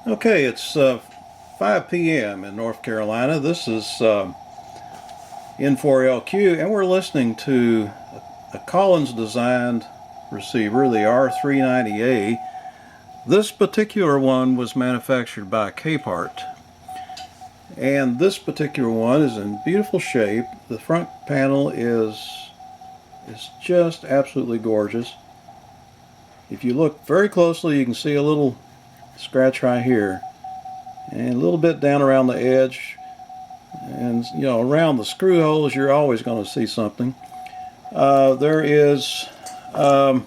Okay, it's 5 p.m. in North Carolina. This is N4LQ, and we're listening to a Collins-designed receiver, the R-390A. This particular one was manufactured by Capehart, and this particular one is in beautiful shape. The front panel is just absolutely gorgeous. If you look very closely, you can see a little scratch right here, and a little bit down around the edge, and around the screw holes you're always going to see something. There is an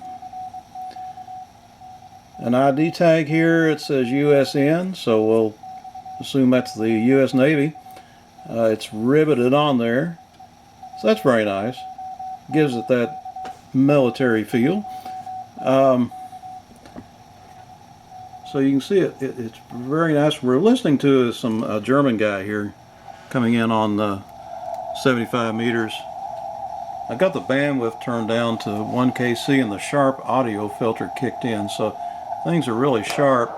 ID tag here. It says USN, so we'll assume that's the US Navy. It's riveted on there, so that's very nice. Gives it that military feel. So you can see it's very nice. We're listening to some German guy here coming in on 75 meters. I got the bandwidth turned down to 1 kc and the sharp audio filter kicked in, so things are really sharp.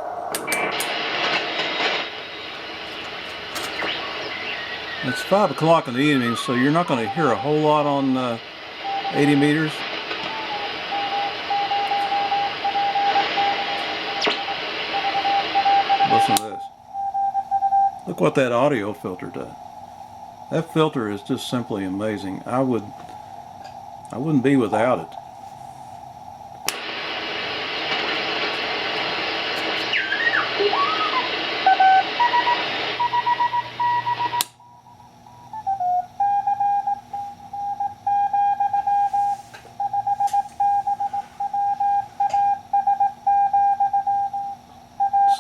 It's 5 o'clock in the evening, so you're not going to hear a whole lot on 80 meters. Listen to this. Look what that audio filter does. That filter is just simply amazing. I wouldn't be without it.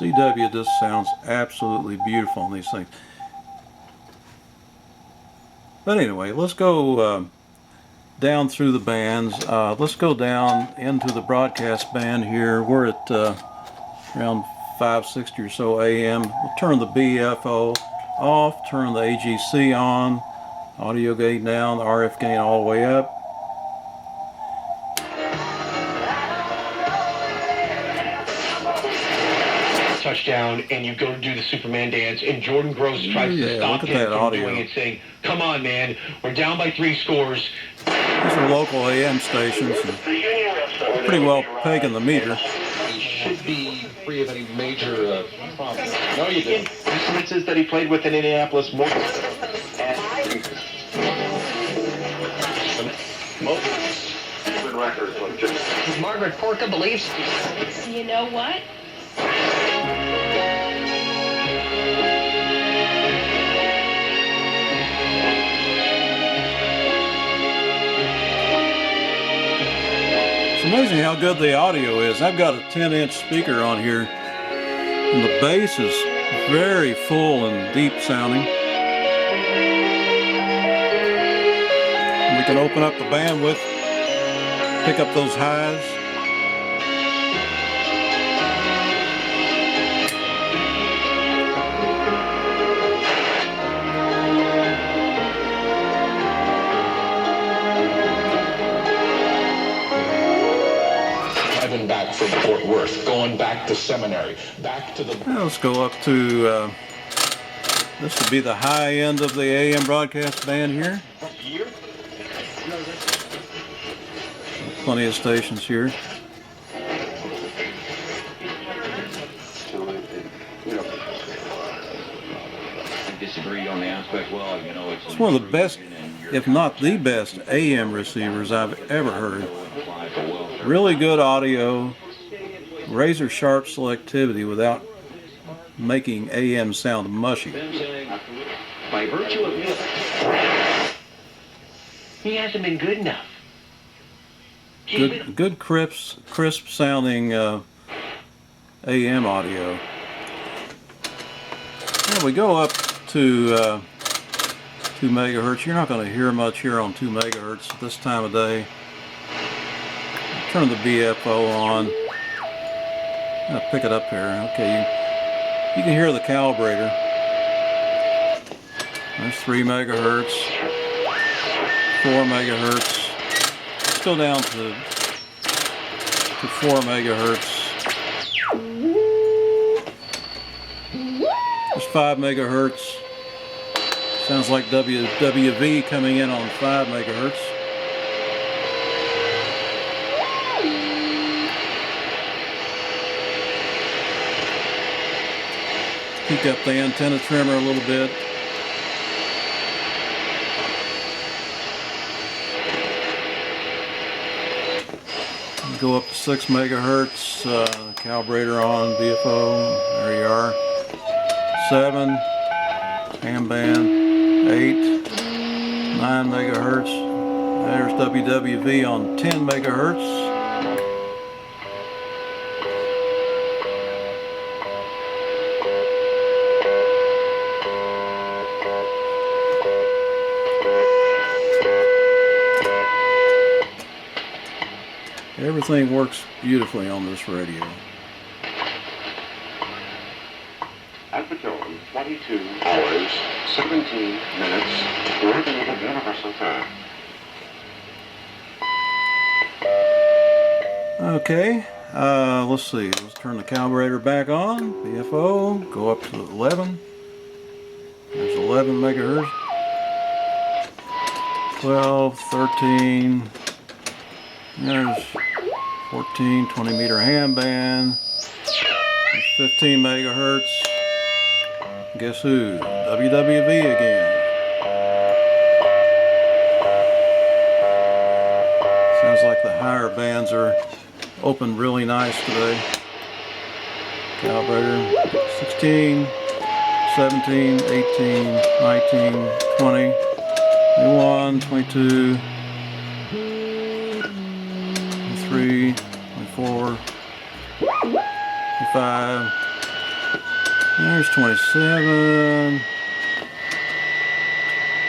CW just sounds absolutely beautiful on these things. But anyway, let's go down through the bands. Let's go down into the broadcast band here. We're at around 560 or so AM. We'll turn the BFO off, turn the AGC on, audio gain down, the RF gain all the way up. Touchdown, and you go to do the Superman dance, and Jordan Gross tries to stop him from doing it, saying, "Come on, man, we're down by 3 scores." These are local AM stations, and pretty well pegging the meter. He should be free of any major problems. No, you didn't. Instances that he played with in Indianapolis. Margaret Porca believes. You know what? It's amazing how good the audio is. I've got a 10-inch speaker on here, and the bass is very full and deep sounding. And we can open up the bandwidth, pick up those highs. Back from Fort Worth, going back to seminary, back to the... Now let's go up to, this would be the high end of the AM broadcast band here. Plenty of stations here. Disagreed on the aspect, well, you know, it's one of the best, if not the best, AM receivers I've ever heard. Really good audio, razor sharp selectivity without making AM sound mushy. By virtue of this, he hasn't been good enough. Good crisp sounding AM audio. And we go up to 2 megahertz. You're not going to hear much here on 2 megahertz at this time of day. Turn the BFO on. I'll pick it up here. Okay, you can hear the calibrator. That's 3 megahertz, 4 megahertz. Let's go down to 4 megahertz. 5 megahertz. Sounds like WWV coming in on 5 megahertz. Peak up the antenna trimmer a little bit. Go up to 6 megahertz, calibrator on, BFO, there you are. 7, ham band, 8, 9 megahertz. There's WWV on 10 megahertz. Everything works beautifully on this radio. At the tone, 22 hours, 17 minutes, coordinated universal time. Okay, let's see. Let's turn the calibrator back on. BFO, go up to 11. There's 11 megahertz. 12, 13. There's 14, 20 meter ham band. There's 15 megahertz. Guess who? WWV again. Sounds like the higher bands are open really nice today. Calibrator 16, 17, 18, 19, 20, 21, 22, 23, 24, 25, there's 27,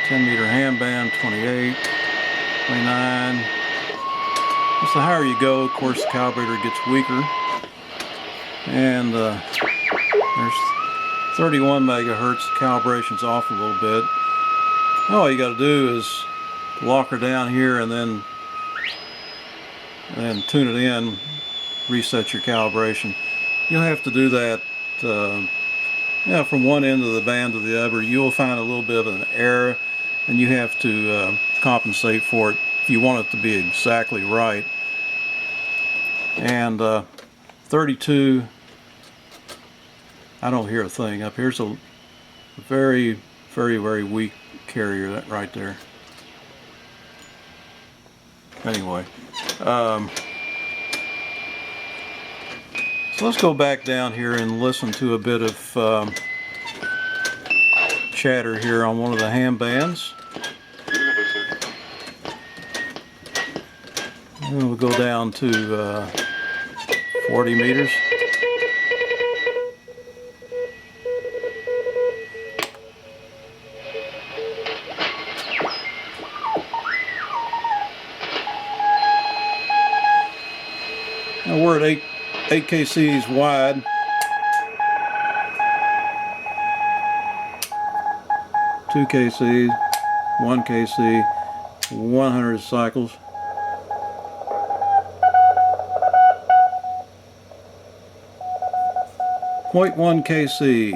10 meter ham band, 28, 29. Just the higher you go, of course, the calibrator gets weaker. And there's 31 megahertz, the calibration's off a little bit. All you got to do is lock her down here and then tune it in, reset your calibration. You'll have to do that from one end of the band to the other. You'll find a little bit of an error, and you have to compensate for it if you want it to be exactly right. And 32, I don't hear a thing. Up here's a very, very, very weak carrier right there. Anyway, so let's go back down here and listen to a bit of chatter here on one of the ham bands. And we'll go down to 40 meters. Now we're at 8 kcs wide. Two kcs, 1 kc, 100 cycles. .1 kc,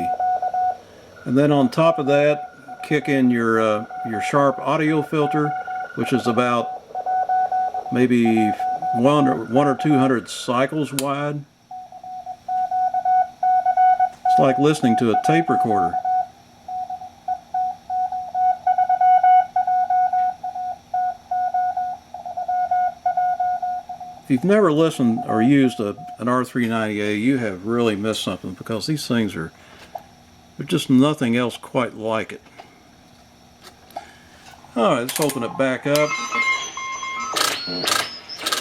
and then on top of that, kick in your sharp audio filter, which is about maybe one or 200 cycles wide. It's like listening to a tape recorder. If you've never listened or used an R-390A, you have really missed something, because these things there's just nothing else quite like it. Alright, let's open it back up.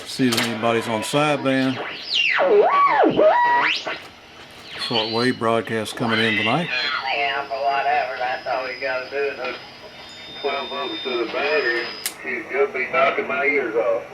See if anybody's on sideband. Shortwave broadcast coming in tonight. Yeah, for whatever. That's all we gotta do is hook 12 volts to the battery. You'll be knocking my ears off.